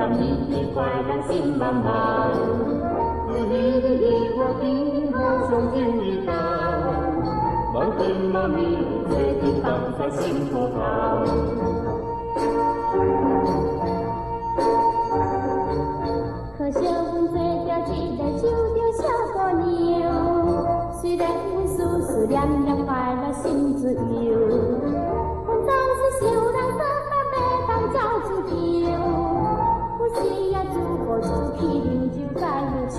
甘日日怪人心茫茫。你我今后相见一道，望天望地，这地放在心头好。可惜阮做着一个手着小姑娘，虽然阮思思念念快乐心自由，阮总是想人说法要当照自强，有时也自顾自去饮酒再忧愁。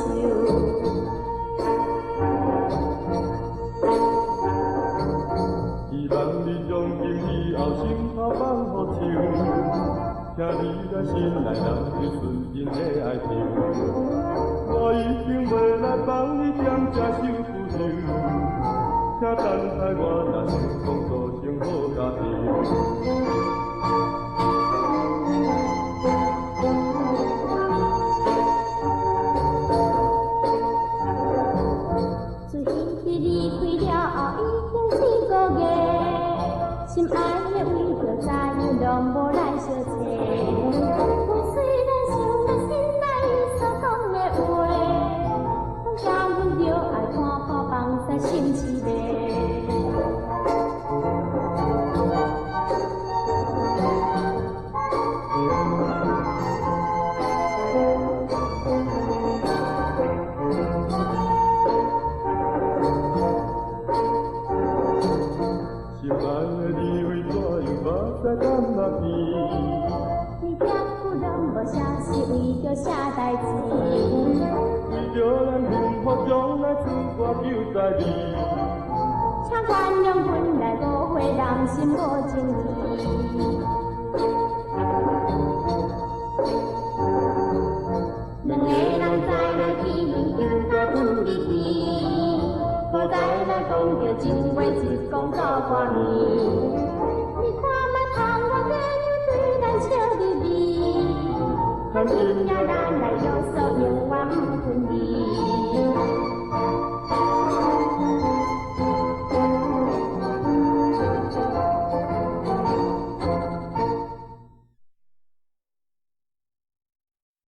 希望你从今以后心头放好唱，请你来心内人是纯真的爱情。我一定要来帮你点这首歌唱，请等待我若成功组成好家庭。心爱的为着知影，拢无来相找。我虽然想在心内伊所讲的话，但阮着爱看破放在心痴迷。在干那边？你点句拢无写，是为着啥代志？为着咱幸福将来自我就在你。请原谅阮来误会人心无情义。两个人在来见面，应该分离离，无再来讲着情话，一讲到半暝。